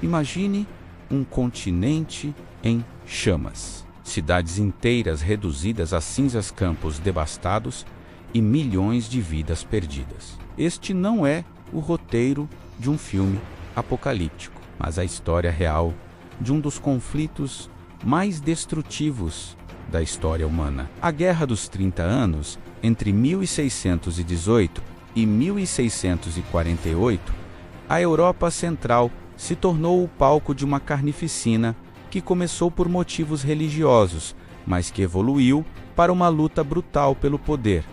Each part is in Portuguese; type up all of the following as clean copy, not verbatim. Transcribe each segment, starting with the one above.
Imagine um continente em chamas, cidades inteiras reduzidas a cinzas, campos devastados e milhões de vidas perdidas. Este não é o roteiro de um filme apocalíptico, mas a história real de um dos conflitos mais destrutivos da história humana. A Guerra dos 30 Anos, entre 1618 e 1648, a Europa Central se tornou o palco de uma carnificina que começou por motivos religiosos, mas que evoluiu para uma luta brutal pelo poder,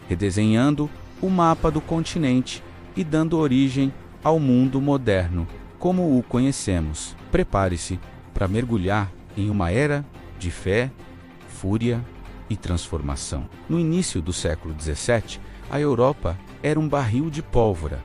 redesenhando o mapa do continente e dando origem ao mundo moderno como o conhecemos. Prepare-se para mergulhar em uma era de fé, fúria e transformação. No início do século XVII, a Europa era um barril de pólvora.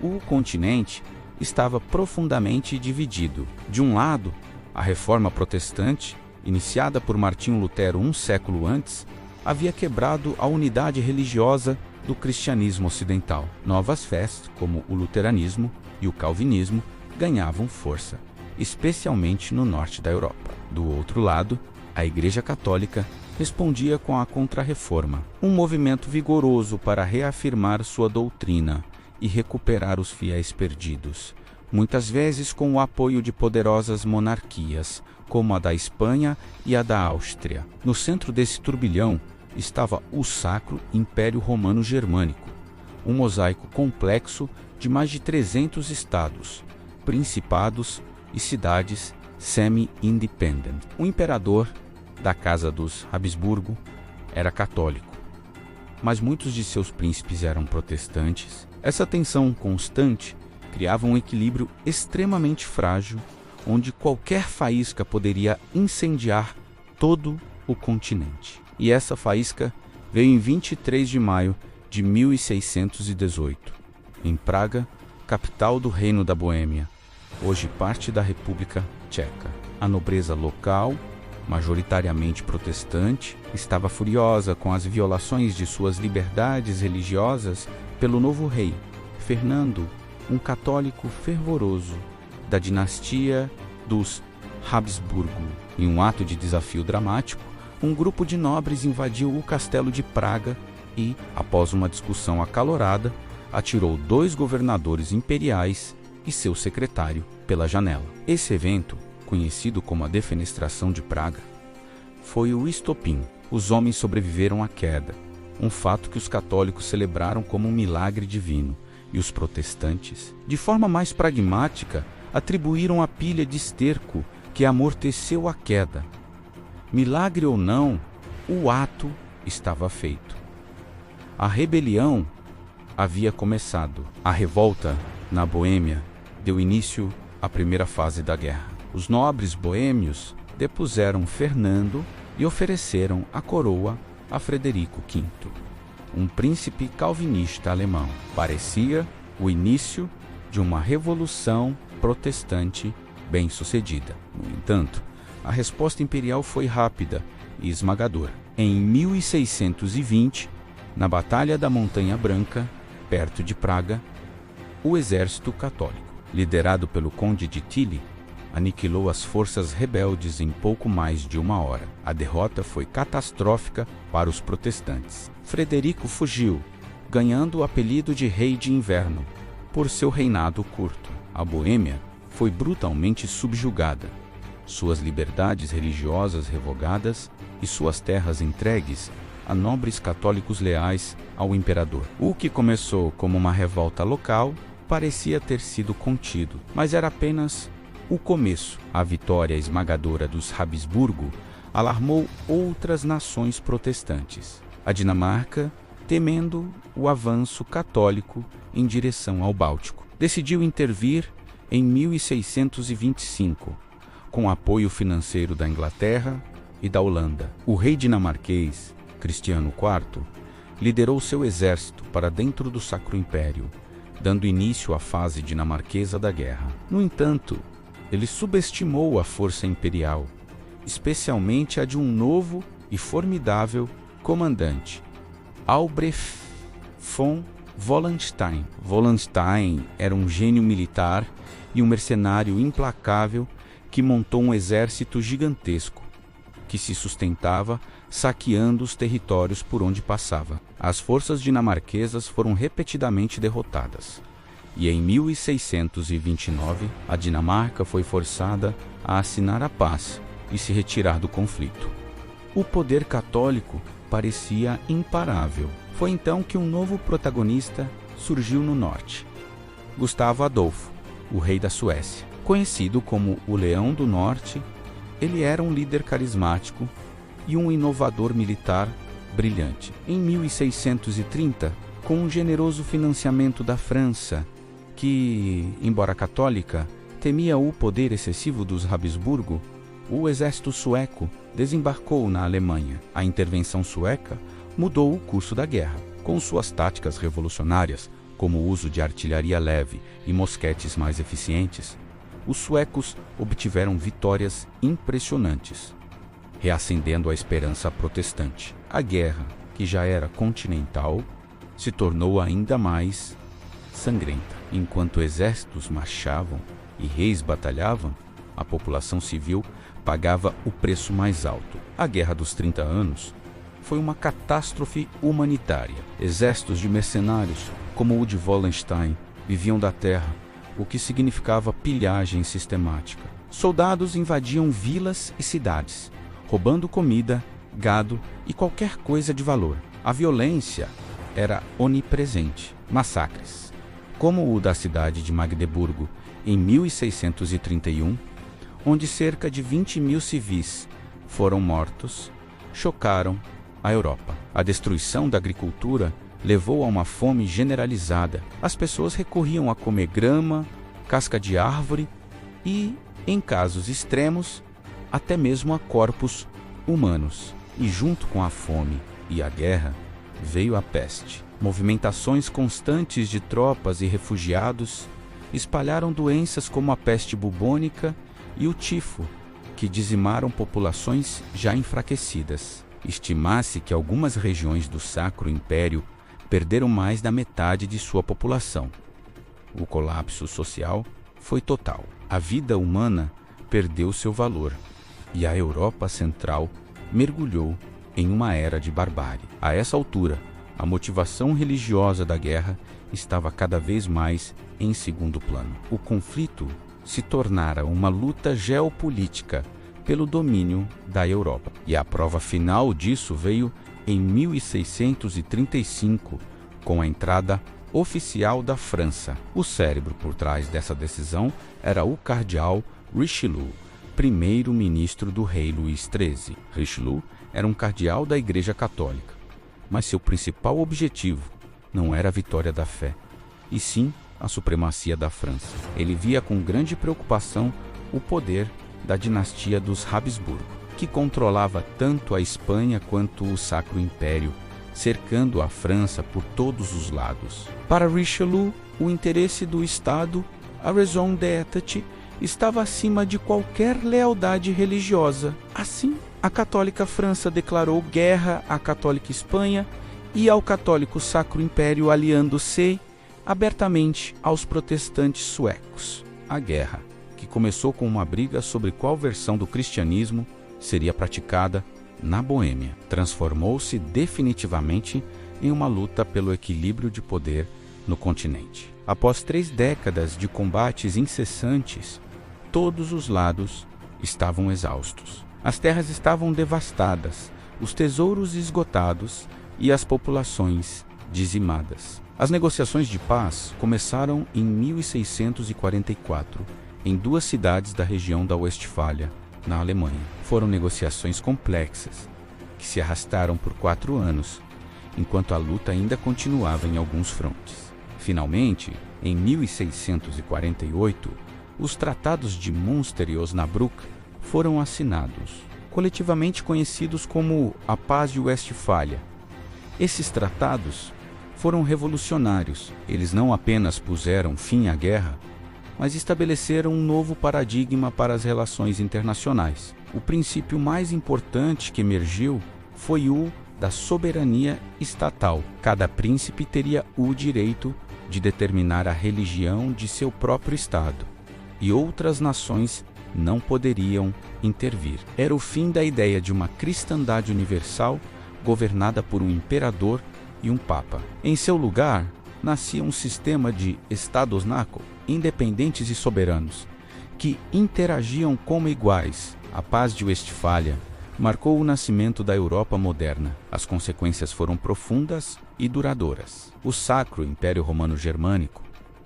O continente estava profundamente dividido. De um lado, a Reforma Protestante, iniciada por Martinho Lutero um século antes, havia quebrado a unidade religiosa do cristianismo ocidental. Novas fés, como o luteranismo e o calvinismo, ganhavam força, especialmente no norte da Europa. Do outro lado, a Igreja Católica respondia com a Contra-Reforma, um movimento vigoroso para reafirmar sua doutrina e recuperar os fiéis perdidos, muitas vezes com o apoio de poderosas monarquias, como a da Espanha e a da Áustria. No centro desse turbilhão estava o Sacro Império Romano Germânico, um mosaico complexo de mais de 300 estados, principados e cidades semi-independent. O imperador da Casa dos Habsburgo era católico, mas muitos de seus príncipes eram protestantes. Essa tensão constante criava um equilíbrio extremamente frágil, onde qualquer faísca poderia incendiar todo o continente. E essa faísca veio em 23 de maio de 1618, em Praga, capital do Reino da Boêmia, hoje parte da República Tcheca. A nobreza local, majoritariamente protestante, estava furiosa com as violações de suas liberdades religiosas pelo novo rei, Fernando, um católico fervoroso da dinastia dos Habsburgo. Em um ato de desafio dramático, um grupo de nobres invadiu o castelo de Praga e, após uma discussão acalorada, atirou 2 governadores imperiais e seu secretário pela janela. Esse evento, conhecido como a Defenestração de Praga, foi o estopim. Os homens sobreviveram à queda, um fato que os católicos celebraram como um milagre divino, e os protestantes, de forma mais pragmática, atribuíram a pilha de esterco que amorteceu a queda. Milagre ou não, o ato estava feito. A rebelião havia começado. A revolta na Boêmia deu início à primeira fase da guerra. Os nobres boêmios depuseram Fernando e ofereceram a coroa a Frederico V, um príncipe calvinista alemão. Parecia o início de uma revolução protestante bem-sucedida. No entanto, a resposta imperial foi rápida e esmagadora. Em 1620, na Batalha da Montanha Branca, perto de Praga, o exército católico, liderado pelo conde de Tilly, aniquilou as forças rebeldes em pouco mais de 1 hora. A derrota foi catastrófica para os protestantes. Frederico fugiu, ganhando o apelido de Rei de Inverno, por seu reinado curto. A Boêmia foi brutalmente subjugada, suas liberdades religiosas revogadas e suas terras entregues a nobres católicos leais ao imperador. O que começou como uma revolta local parecia ter sido contido, mas era apenas o começo. A vitória esmagadora dos Habsburgo alarmou outras nações protestantes. A Dinamarca, temendo o avanço católico em direção ao Báltico, decidiu intervir em 1625, com apoio financeiro da Inglaterra e da Holanda. O rei dinamarquês, Cristiano IV, liderou seu exército para dentro do Sacro Império, dando início à fase dinamarquesa da guerra. No entanto, ele subestimou a força imperial, especialmente a de um novo e formidável comandante, Albrecht von Wallenstein. Wallenstein era um gênio militar e um mercenário implacável que montou um exército gigantesco, que se sustentava saqueando os territórios por onde passava. As forças dinamarquesas foram repetidamente derrotadas, e em 1629 a Dinamarca foi forçada a assinar a paz e se retirar do conflito. O poder católico parecia imparável. Foi então que um novo protagonista surgiu no norte: Gustavo Adolfo, o rei da Suécia. Conhecido como o Leão do Norte, ele era um líder carismático e um inovador militar brilhante. Em 1630, com um generoso financiamento da França, que, embora católica, temia o poder excessivo dos Habsburgo, o exército sueco desembarcou na Alemanha. A intervenção sueca mudou o curso da guerra. Com suas táticas revolucionárias, como o uso de artilharia leve e mosquetes mais eficientes, os suecos obtiveram vitórias impressionantes, reacendendo a esperança protestante. A guerra, que já era continental, se tornou ainda mais sangrenta. Enquanto exércitos marchavam e reis batalhavam, a população civil pagava o preço mais alto. A Guerra dos 30 Anos foi uma catástrofe humanitária. Exércitos de mercenários, como o de Wallenstein, viviam da terra, o que significava pilhagem sistemática. Soldados invadiam vilas e cidades, roubando comida, gado e qualquer coisa de valor. A violência era onipresente. Massacres, como o da cidade de Magdeburgo em 1631, onde cerca de 20.000 civis foram mortos, chocaram a Europa. A destruição da agricultura levou a uma fome generalizada. As pessoas recorriam a comer grama, casca de árvore e, em casos extremos, até mesmo a corpos humanos. E junto com a fome e a guerra, veio a peste. Movimentações constantes de tropas e refugiados espalharam doenças como a peste bubônica e o tifo, que dizimaram populações já enfraquecidas. Estima-se que algumas regiões do Sacro Império perderam mais da metade de sua população. O colapso social foi total. A vida humana perdeu seu valor e a Europa Central mergulhou em uma era de barbárie. A essa altura, a motivação religiosa da guerra estava cada vez mais em segundo plano. O conflito se tornara uma luta geopolítica pelo domínio da Europa. E a prova final disso veio em 1635, com a entrada oficial da França. O cérebro por trás dessa decisão era o cardeal Richelieu, primeiro-ministro do rei Luís XIII. Richelieu era um cardeal da Igreja Católica, mas seu principal objetivo não era a vitória da fé, e sim a supremacia da França. Ele via com grande preocupação o poder da dinastia dos Habsburgo, que controlava tanto a Espanha quanto o Sacro Império, cercando a França por todos os lados. Para Richelieu, o interesse do Estado, a raison d'être, estava acima de qualquer lealdade religiosa. Assim, a católica França declarou guerra à católica Espanha e ao católico Sacro Império, aliando-se abertamente aos protestantes suecos. A guerra, que começou com uma briga sobre qual versão do cristianismo seria praticada na Boêmia, transformou-se definitivamente em uma luta pelo equilíbrio de poder no continente. Após 3 décadas de combates incessantes, todos os lados estavam exaustos. As terras estavam devastadas, os tesouros esgotados e as populações dizimadas. As negociações de paz começaram em 1644, em 2 cidades da região da Westfália, na Alemanha. Foram negociações complexas, que se arrastaram por 4 anos, enquanto a luta ainda continuava em alguns frontes. Finalmente, em 1648, os tratados de Münster e Osnabrück foram assinados, coletivamente conhecidos como a Paz de Westfália. Esses tratados foram revolucionários. Eles não apenas puseram fim à guerra, mas estabeleceram um novo paradigma para as relações internacionais. O princípio mais importante que emergiu foi o da soberania estatal. Cada príncipe teria o direito de determinar a religião de seu próprio estado, e outras nações não poderiam intervir. Era o fim da ideia de uma cristandade universal governada por um imperador e um papa. Em seu lugar, nascia um sistema de Estados-naco, independentes e soberanos, que interagiam como iguais. A Paz de Westfália marcou o nascimento da Europa moderna. As consequências foram profundas e duradouras. O Sacro Império Romano Germânico,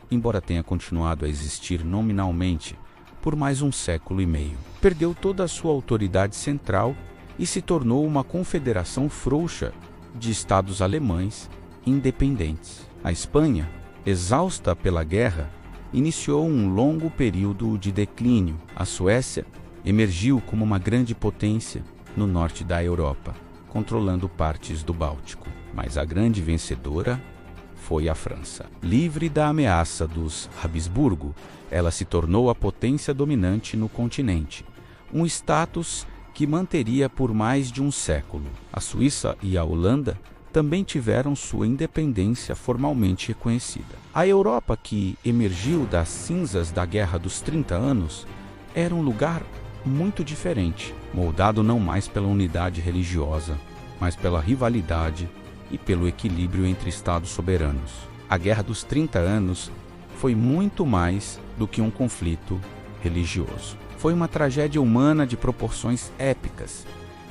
embora tenha continuado a existir nominalmente por mais um século e meio, perdeu toda a sua autoridade central e se tornou uma confederação frouxa de estados alemães independentes. A Espanha, exausta pela guerra, iniciou um longo período de declínio. A Suécia emergiu como uma grande potência no norte da Europa, controlando partes do Báltico. Mas a grande vencedora foi a França. Livre da ameaça dos Habsburgo, ela se tornou a potência dominante no continente, um status que manteria por mais de um século. A Suíça e a Holanda também tiveram sua independência formalmente reconhecida. A Europa, que emergiu das cinzas da Guerra dos 30 Anos, era um lugar muito diferente, moldado não mais pela unidade religiosa, mas pela rivalidade e pelo equilíbrio entre estados soberanos. A Guerra dos 30 Anos foi muito mais do que um conflito religioso. Foi uma tragédia humana de proporções épicas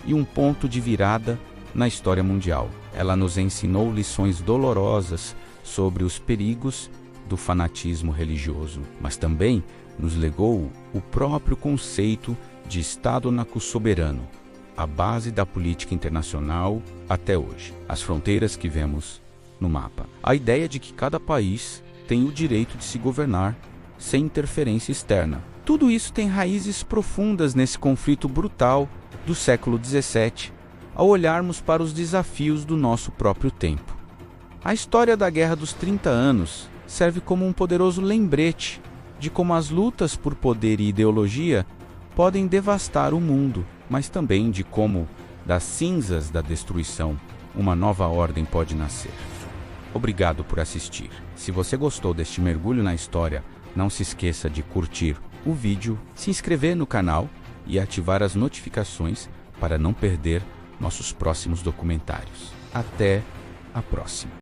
e um ponto de virada na história mundial. Ela nos ensinou lições dolorosas sobre os perigos do fanatismo religioso, mas também nos legou o próprio conceito de Estado-naco soberano, a base da política internacional até hoje. As fronteiras que vemos no mapa. A ideia de que cada país tem o direito de se governar sem interferência externa. Tudo isso tem raízes profundas nesse conflito brutal do século XVII, ao olharmos para os desafios do nosso próprio tempo. A história da Guerra dos 30 Anos serve como um poderoso lembrete de como as lutas por poder e ideologia podem devastar o mundo, mas também de como, das cinzas da destruição, uma nova ordem pode nascer. Obrigado por assistir. Se você gostou deste mergulho na história, não se esqueça de curtir o vídeo, se inscrever no canal e ativar as notificações para não perder nossos próximos documentários. Até a próxima!